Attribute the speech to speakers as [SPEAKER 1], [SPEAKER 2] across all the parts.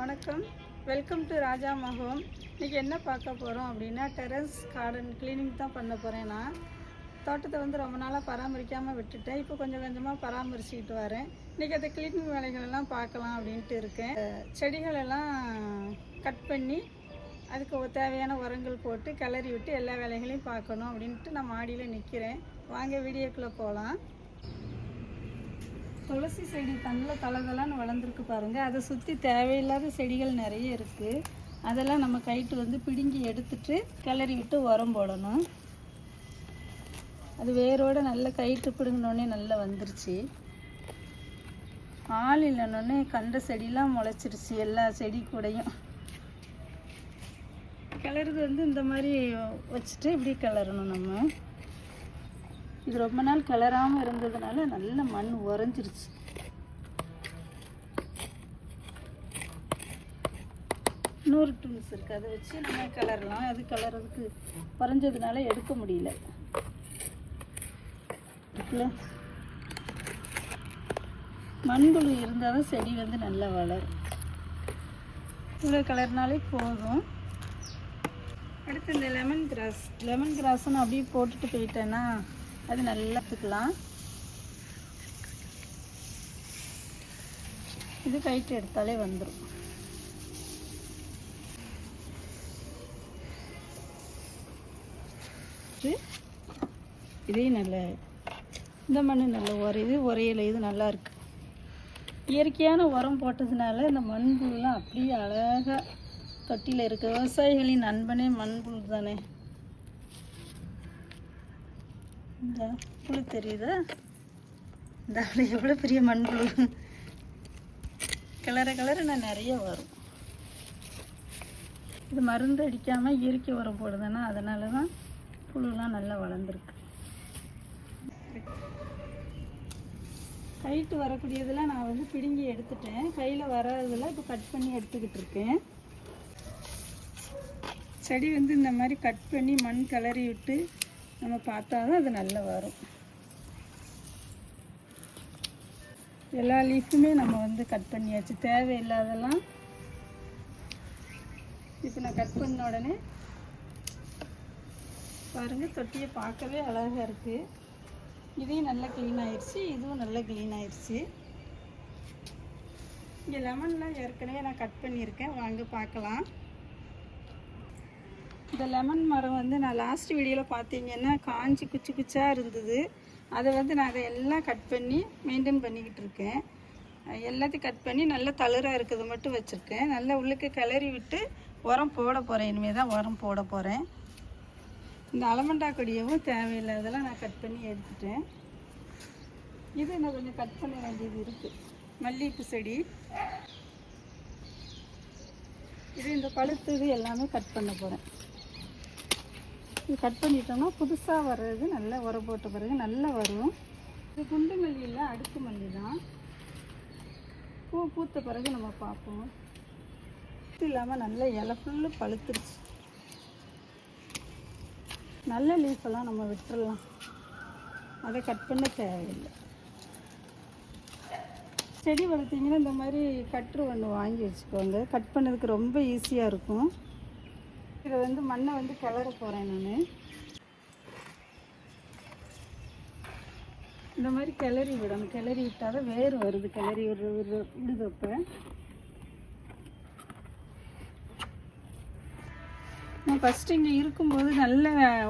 [SPEAKER 1] வணக்கம், welcome to ராஜா மகம். இன்றைக்கி என்ன பார்க்க போகிறோம் அப்படின்னா, டெரஸ் கார்டன் க்ளீனிங் தான் பண்ண போகிறேன். நான் தோட்டத்தை ரொம்ப நாளாக பராமரிக்காமல் விட்டுட்டேன். இப்போ கொஞ்சம் கொஞ்சமாக பராமரிச்சுக்கிட்டு வரேன். இன்றைக்கி அந்த க்ளீனிங் வேலைகளெல்லாம் பார்க்கலாம் அப்படின்ட்டு இருக்கேன். செடிகளெல்லாம் கட் பண்ணி அதுக்கு தேவையான உரங்கள் போட்டு கிளறி விட்டு எல்லா வேலைகளையும் பார்க்கணும் அப்படின்ட்டு நான் மாடியில் நிற்கிறேன். வாங்க வீடியோக்குள்ளே போகலாம். துளசி செடி நல்ல தலதலான்னு வளர்ந்துருக்கு பாருங்கள். அதை சுற்றி தேவையில்லாத செடிகள் நிறைய இருக்குது. அதெல்லாம் நம்ம கைட்டு பிடுங்கி எடுத்துட்டு கிளறி விட்டு உரம் போடணும். அது வேரோடு நல்ல கைட்டு பிடுங்கினோடனே நல்லா வந்துருச்சு. ஆள் இல்லைன்னொன்னே கண்ட செடியெலாம் முளைச்சிருச்சு. எல்லா செடி கூடையும் கிளறுது இந்த மாதிரி வச்சுட்டு இப்படி கிளறணும். நம்ம இது ரொம்ப நாள் கிளறாமல் இருந்ததுனால நல்ல மண் உறைஞ்சிருச்சு. இன்னொரு டூல்ஸ் இருக்குது, அதை வச்சு நம்ம கிளறலாம். அது கிளறதுக்கு குறைஞ்சதுனால எடுக்க முடியல. மண்புழு இருந்தால் தான் செடி நல்லா வளரும். இவ்வளோ கிளறினாலே போதும். அடுத்து இந்த லெமன் கிராஸ்ன்னு அப்படியே போட்டுட்டு போயிட்டேன்னா அது நல்லா எடுத்துக்கலாம். இது கைட்டு எடுத்தாலே வந்துடும். இதே நல்ல இந்த மண் நல்ல உரையில இது நல்லா இருக்கு. இயற்கையான உரம் போட்டதுனால இந்த மண்புழுலாம் அப்படியே அழகாக தொட்டியில் இருக்கு. விவசாயிகளின் நண்பனே மண்புழு தானே. இந்த புழு தெரியுதா? இந்த எவ்வளோ பெரிய மண்புழு. கலர நான் நிறைய வரும். இது மருந்து அடிக்காமல் இயற்கை உரம் போடுதுன்னா அதனால தான் புழுலாம் நல்லா வளர்ந்துருக்கு. கைட்டு வரக்கூடியதெல்லாம் நான் பிடுங்கி எடுத்துட்டேன். கையில் வராததில் இப்போ கட் பண்ணி எடுத்துக்கிட்டு இருக்கேன். செடி இந்த மாதிரி கட் பண்ணி மண் கிளறி விட்டு நம்ம பார்த்தா தான் அது நல்லா வரும். எல்லா லீஃபுமே நம்ம கட் பண்ணியாச்சு. தேவையில்லாதெல்லாம் இப்போ நான் கட் பண்ண உடனே பாருங்கள், தொட்டியை பார்க்கவே அழகாக இருக்குது. இதையும் நல்லா க்ளீன் ஆயிடுச்சு, இதுவும் நல்லா க்ளீன் ஆயிடுச்சு. இங்கே லெமன்லாம் ஏற்கனவே நான் கட் பண்ணியிருக்கேன், வாங்க பார்க்கலாம். இந்த லெமன் மரம் நான் லாஸ்ட் வீடியோவில் பார்த்தீங்கன்னா காஞ்சி குச்சி குச்சாக இருந்தது. அதை நான் அதை எல்லாம் கட் பண்ணி மெயின்டைன் பண்ணிக்கிட்டு இருக்கேன். எல்லாத்தையும் கட் பண்ணி நல்லா தளிராக இருக்கிறது மட்டும் வச்சுருக்கேன். நல்லா உள்ளுக்கு கிளறி விட்டு உரம் போட போகிறேன். இனிமேல் தான் உரம் போட போகிறேன். இந்த அலமண்டா கொடியவும் தேவையில்லாதெல்லாம் நான் கட் பண்ணி எடுத்துட்டேன். இது இன்னும் கொஞ்சம் கட் பண்ண வேண்டியது இருக்குது. மல்லிகைப்பூ செடி இது இந்த பழுத்தது எல்லாமே கட் பண்ண போகிறேன். இது கட் பண்ணிட்டோம்னா புதுசாக வர்றது நல்லா உரம் போட்ட பிறகு நல்லா வரும். இது குண்டு மல்லி இல்லை, அடுக்கு மல்லி தான். பூ பூத்த பிறகு நம்ம பார்ப்போம். இது இல்லாமல் நல்ல இலை ஃபுல்லு பழுத்துருச்சு. நல்ல லீஃபெல்லாம் நம்ம விட்டுடலாம், அதை கட் பண்ண தேவையில்லை. செடி வளர்த்திங்கன்னா இந்த மாதிரி கட்ரு ஒன்று வாங்கி வச்சுக்கோங்க. கட் பண்ணதுக்கு ரொம்ப ஈஸியாக இருக்கும். இதை மண்ணை கிளற போகிறேன் நான். இந்த மாதிரி கிளறி விடணும். கிளறி விட்டால் தான் வேர் வருது. கிளறி விடுதப்போ நான் ஃபஸ்ட்டு இங்கே இருக்கும்போது நல்ல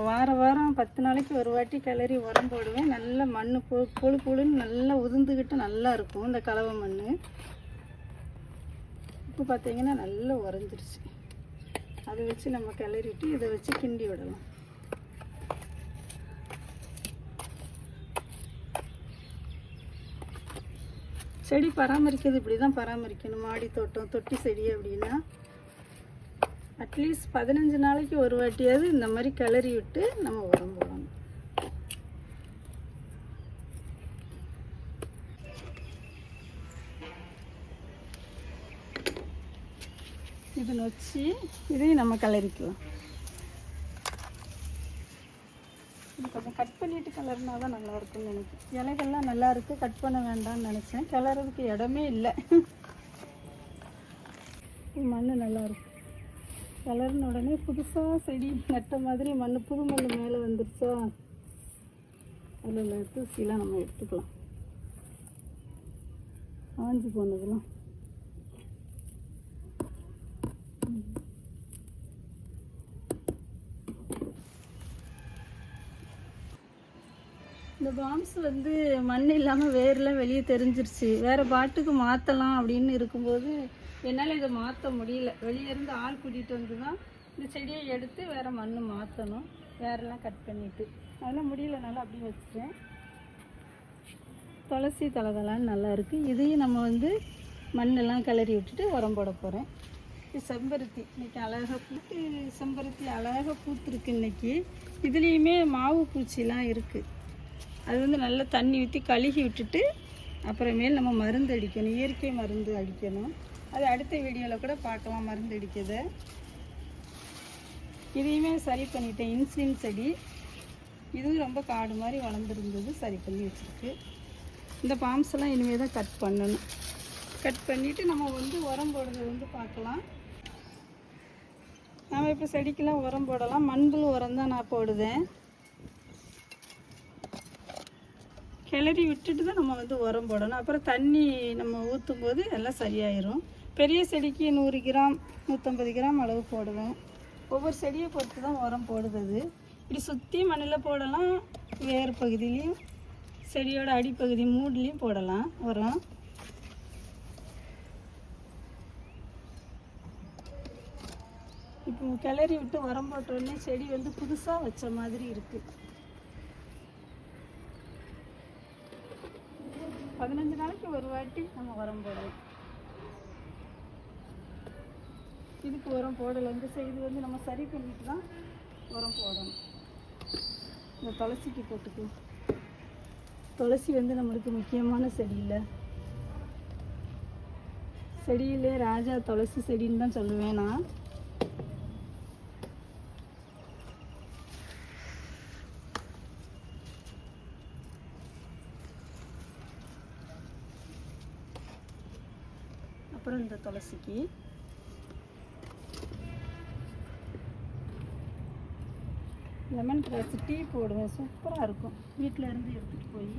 [SPEAKER 1] வாரம் 10 நாளைக்கு ஒரு வாட்டி கிளறி உரம் போடுவேன். நல்ல மண் புழுன்னு நல்லா உதிர்ந்துக்கிட்டு நல்லா இருக்கும் இந்த கலவை மண். இப்போ பார்த்தீங்கன்னா நல்லா உறைஞ்சிருச்சு. அதை வச்சு நம்ம கிளறிட்டு இதை வச்சு கிண்டி விடலாம். செடி பராமரிக்கிறது இப்படி தான் பராமரிக்கணும். மாடி தோட்டம் தொட்டி செடி அப்படின்னா அட்லீஸ்ட் 15 நாளைக்கு ஒரு வாட்டியாவது இந்த மாதிரி கிளறி விட்டு நம்ம உரம் போடணும். இது வச்சு இதையும் நம்ம கிளறிக்கலாம். இது கொஞ்சம் கட் பண்ணிவிட்டு கிளறினா தான் நல்லாயிருக்கும்னு நினைக்கிறேன். இலைகள்லாம் நல்லா இருக்குது, கட் பண்ண வேண்டாம்னு நினச்சேன். கிளறதுக்கு இடமே இல்லை. மண் நல்லாயிருக்கும். வளர்ன உடனே புதுசாக செடி நட்ட மாதிரி மண் புது மண் மேலே வந்துருச்சா, அதில் தூசிலாம் நம்ம எடுத்துக்கலாம். ஆஞ்சி போனதுலாம் இந்த பாம்ஸ் வந்து மண் இல்லாமல் வேர்லாம் வெளியே தெரிஞ்சிருச்சு. வேறு பாட்டுக்கு மாற்றலாம் அப்படின்னு இருக்கும்போது என்னால் இதை மாற்ற முடியல. வெளியே இருந்து ஆள் கூட்டிகிட்டு வந்து தான் இந்த செடியை எடுத்து வேறு மண் மாற்றணும். வேரெல்லாம் கட் பண்ணிவிட்டு அதெல்லாம் முடியலனால அப்படியே வச்சுட்டேன். துளசி தலதலான்னு நல்லா இருக்குது. இதையும் நம்ம வந்து மண்ணெல்லாம் கிளறி விட்டுட்டு உரம் போட போகிறேன். இது செம்பருத்தி இன்றைக்கி அழகாக பூத்து, செம்பருத்தி அழகாக பூத்துருக்கு இன்றைக்கி. இதுலேயுமே மாவு பூச்சிலாம் இருக்குது. அது வந்து நல்லா தண்ணி ஊற்றி கழுகி விட்டுட்டு அப்புறமேல் நம்ம மருந்து அடிக்கணும், இயற்கை மருந்து அடிக்கணும். அது அடுத்த வீடியோவில் கூட பார்க்கலாம் மருந்து அடிக்கிறத. இதையுமே சரி பண்ணிட்டேன். இன்சுலின் செடி இதுவும் ரொம்ப காடு மாதிரி வளர்ந்துருந்தது, சரி பண்ணி வச்சுருக்கு. இந்த பாம்ஸ் எல்லாம் இனிமேல் தான் கட் பண்ணணும். கட் பண்ணிவிட்டு நம்ம வந்து உரம் போடுறது வந்து பார்க்கலாம். நம்ம இப்போ செடிக்கெல்லாம் உரம் போடலாம். மண்புழு உரம் தான் நான் போடுவேன். கிளறி விட்டுட்டு தான் நம்ம வந்து உரம் போடணும். அப்புறம் தண்ணி நம்ம ஊற்றும் போது எல்லாம் சரியாயிடும். பெரிய செடிக்கு 100 கிராம் 150 கிராம் அளவு போடுவேன். ஒவ்வொரு செடியை பொறுத்து தான் உரம் போடுறது. இப்படி சுற்றி மண்ணில் போடலாம், வேறு பகுதியிலையும் செடியோட அடிப்பகுதி மூட்லேயும் போடலாம் உரம். இப்போ கிளறி விட்டு உரம் போட்டோடனே செடி வந்து புதுசாக வச்ச மாதிரி இருக்குது. 15 நாளைக்கு ஒரு வாட்டி நம்ம உரம் போடலாம். இதுக்கு உரம் போடலை. இந்த சைடு வந்து நம்ம சரி பண்ணிட்டு தான் உரம் போடணும். இந்த துளசிக்கு போட்டுக்கலாம். துளசி வந்து நம்மளுக்கு முக்கியமான செடி இல்லை. செடியிலே ராஜா துளசி செடின்னு தான் சொல்லுவேன் நான். அப்புறம் இந்த துளசிக்கு லெமன் கிராஸ் டீ போடுவேன். சூப்பராக இருக்கும். வீட்டில் இருந்து எடுத்துகிட்டு போய்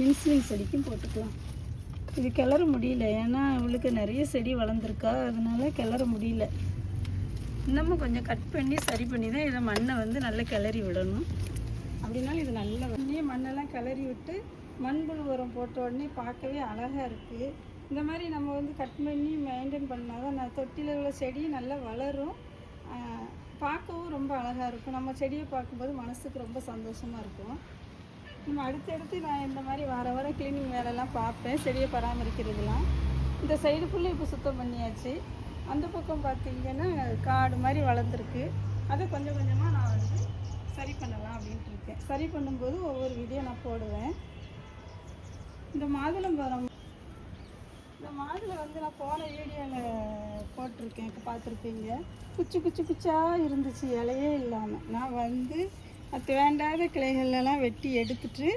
[SPEAKER 1] இன்சுலின் செடிக்கும் போட்டுக்கலாம். இது கிளற முடியல, ஏன்னா அவளுக்கு நிறைய செடி வளர்ந்துருக்கா, அதனால கிளற முடியல. இன்னமும் கொஞ்சம் கட் பண்ணி சரி பண்ணி தான் இதை மண்ணை வந்து நல்லா கிளறி விடணும். அப்படின்னாலும் இது நல்லா வந்து மண்ணெல்லாம் கிளறி விட்டு மண்புழு உரம் போட்ட உடனே பார்க்கவே அழகாக இருக்குது. இந்த மாதிரி நம்ம வந்து கட் பண்ணி மெயின்டைன் பண்ணால் தான் நான் தொட்டியில் உள்ள செடி நல்லா வளரும், பார்க்கவும் ரொம்ப அழகாக இருக்கும். நம்ம செடியை பார்க்கும்போது மனசுக்கு ரொம்ப சந்தோஷமாக இருக்கும். நம்ம அடுத்தடுத்து நான் இந்த மாதிரி வார க்ளீனிங் வேலைலாம் பார்ப்பேன், செடியை பராமரிக்கிறதுலாம். இந்த சைடு ஃபுல்லாக இப்போ சுத்தம் பண்ணியாச்சு. அந்த பக்கம் பார்த்திங்கன்னா காடு மாதிரி வளர்ந்துருக்கு. அதை கொஞ்சம் கொஞ்சமாக நான் வந்து சரி பண்ணலாம் அப்படின்ட்டு இருக்கேன். சரி பண்ணும்போது ஒவ்வொரு வீடியோ நான் போடுவேன். இந்த மாதுளம்பழம், இந்த மாதுளை வந்து நான் போன வீடியோவில் போட்டிருக்கேன், இப்போ பார்த்துருப்பீங்க. குச்சாக இருந்துச்சு, இலையே இல்லாமல். நான் வந்து அது வேண்டாத கிளைகளெல்லாம் வெட்டி எடுத்துட்டு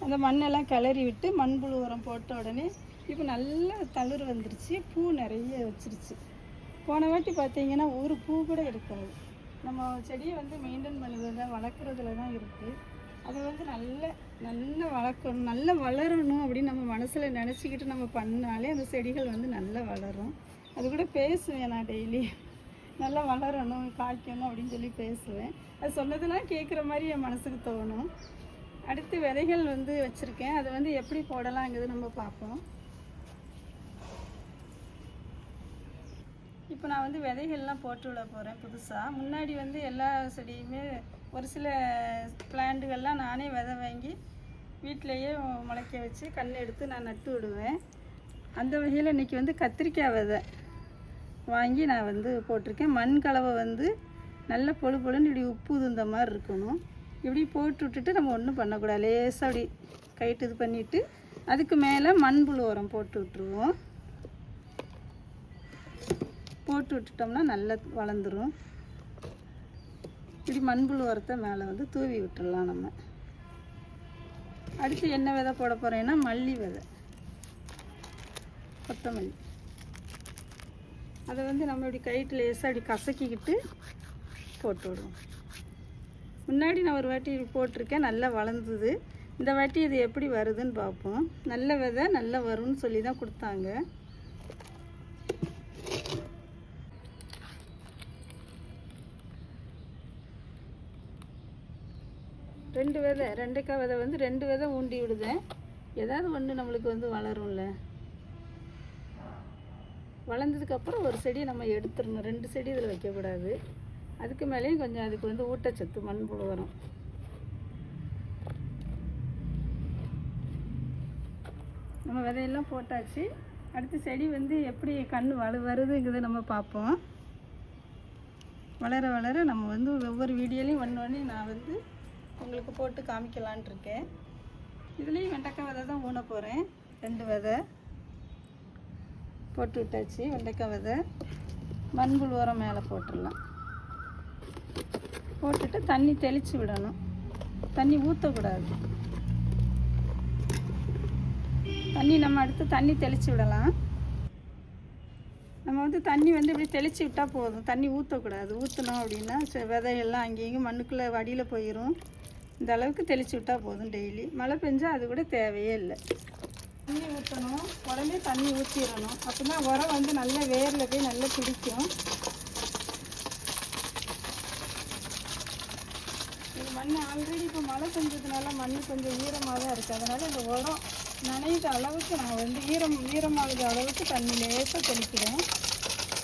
[SPEAKER 1] அந்த மண்ணெல்லாம் கிளறி விட்டு மண்புழு உரம் போட்ட உடனே இப்போ நல்லா தளிர் வந்துருச்சு, பூ நிறைய வச்சிருச்சு. போன வாட்டி பார்த்தீங்கன்னா ஒரு பூ கூட இருக்காது. நம்ம செடியை வந்து மெயின்டைன் பண்ணுறதுல வளர்க்குறதுல தான் இருக்குது. அதை வந்து நல்லா வளர்க்கணும், நல்லா வளரணும் அப்படின்னு நம்ம மனசில் நினச்சிக்கிட்டு நம்ம பண்ணாலே அந்த செடிகள் வந்து நல்லா வளரும். அது கூட பேசுவேன் நான் டெய்லி, நல்லா வளரணும் காய்க்கணும் அப்படின்னு சொல்லி பேசுவேன். அது சொன்னதெல்லாம் கேட்குற மாதிரி என் மனசுக்கு தோணும். அடுத்து விதைகள் வந்து வச்சுருக்கேன், அதை வந்து எப்படி போடலாங்கிறது நம்ம பார்ப்போம். இப்போ நான் வந்து விதைகள்லாம் போட்டு விட போகிறேன் புதுசாக. முன்னாடி வந்து எல்லா செடியுமே ஒரு சில பிளான்ட்டுகள்லாம் நானே விதை வாங்கி வீட்டிலையே முளைக்க வச்சு கண் எடுத்து நான் நட்டு விடுவேன். அந்த வகையில் இன்றைக்கி வந்து கத்திரிக்காய் விதை வாங்கி நான் வந்து போட்டிருக்கேன். மண் கலவை வந்து நல்ல பொழுன்னு இப்படி உப்பு உதுந்த மாதிரி இருக்கணும். இப்படி போட்டு விட்டுட்டு நம்ம ஒன்றும் பண்ணக்கூடாது, லேசாக அப்படி கைட்டு இது பண்ணிவிட்டு அதுக்கு மேலே மண்புழு உரம் போட்டு விட்டுருவோம். போட்டு விட்டுட்டோம்னா நல்லா வளர்ந்துடும். இப்படி மண்புழு உரத்தை மேலே வந்து தூவி விட்டுடலாம் நம்ம. அடுத்து என்ன விதை போட போகிறேன்னா மல்லி விதை, கொத்தமல்லி. அதை வந்து நம்ம இப்படி கைட்டு லேசாக அப்படி கசக்கிக்கிட்டு போட்டு விடுவோம். முன்னாடி நான் ஒரு வாட்டி போட்டிருக்கேன், நல்லா வளர்ந்தது. இந்த வாட்டி இது எப்படி வருதுன்னு பார்ப்போம். நல்ல விதை நல்லா வரும்னு சொல்லி தான் கொடுத்தாங்க. ரெண்டு விதை, ரெண்டைக்காய் விதை வந்து 2 விதை ஊண்டி விடுதேன். ஏதாவது ஒன்று நம்மளுக்கு வந்து வளரும்ல. வளர்ந்ததுக்கப்புறம் ஒரு செடியை நம்ம எடுத்துடணும். 2 செடி இதில் வைக்கக்கூடாது. அதுக்கு மேலேயும் கொஞ்சம் அதுக்கு வந்து ஊட்டச்சத்து மண்புழு வரும். நம்ம விதையெல்லாம் போட்டாச்சு. அடுத்து செடி வந்து எப்படி கண் வருதுங்கிறத நம்ம பார்ப்போம். வளர வளர நம்ம வந்து ஒவ்வொரு வீடியோலையும் ஒன்று நான் வந்து உங்களுக்கு போட்டு காமிக்கலான் இருக்கேன். இதுலேயும் வெண்டைக்காய் விதை தான் ஊன போகிறேன். 2 விதை போட்டு விட்டாச்சு. வெண்டைக்காய் விதை மண்புழு உரம் மேலே போட்டுடலாம். போட்டுட்டு தண்ணி தெளித்து விடணும். தண்ணி ஊற்றக்கூடாது. தண்ணி நம்ம அடுத்து தண்ணி தெளித்து விடலாம். நம்ம வந்து தண்ணி வந்து இப்படி தெளித்து விட்டால் போதும், தண்ணி ஊற்றக்கூடாது. ஊற்றினோம் அப்படின்னா விதையெல்லாம் அங்கேயும் மண்ணுக்குள்ளே வடியில் போயிடும். இந்த அளவுக்கு தெளித்து விட்டால் போதும். டெய்லி மழை பெஞ்சால் அது கூட தேவையே இல்லை. தண்ணி ஊற்றணும், உடனே தண்ணி ஊற்றிடணும். அப்படின்னா உரம் வந்து நல்லா வேரில் போய் நல்லா பிடிக்கும். இது மண் ஆல்ரெடி இப்போ மழை பெஞ்சதுனால மண் கொஞ்சம் ஈரமாக தான் இருக்குது. அதனால் இந்த உரம் நனையிற அளவுக்கு நான் வந்து ஈரமாகிற அளவுக்கு தண்ணி லேசாக தெளிக்கிறேன்.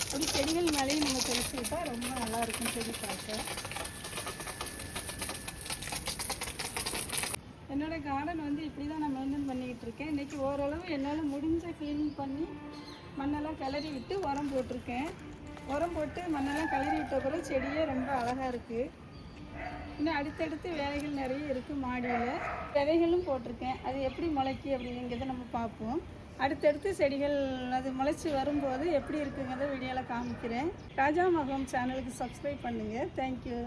[SPEAKER 1] அப்படி செடிகள் மேலேயும் நம்ம தெளித்து விட்டால் ரொம்ப நல்லாயிருக்கும் செடி பார்க்க. என்னோடய கார்டன் வந்து இப்படி தான் நான் மெயின்டைன் பண்ணிக்கிட்டு இருக்கேன். இன்றைக்கி ஓரளவு என்னால் முடிஞ்ச க்ளீனிங் பண்ணி மண்ணெல்லாம் கிளறி விட்டு உரம் போட்டிருக்கேன். உரம் போட்டு மண்ணெல்லாம் கிளறி விட்ட பிறகு செடியே ரொம்ப அழகாக இருக்குது. இன்னும் அடுத்தடுத்து வேலைகள் நிறைய இருக்குது. மாடியில் விதைகளும் போட்டிருக்கேன். அது எப்படி முளைக்கி அப்படிங்கிறத நம்ம பார்ப்போம். அடுத்தடுத்து செடிகள் அது முளைச்சி வரும்போது எப்படி இருக்குங்கிறத வீடியோவில் காமிக்கிறேன். ராஜா மகம் சேனலுக்கு சப்ஸ்கிரைப் பண்ணுங்கள். தேங்க்யூ.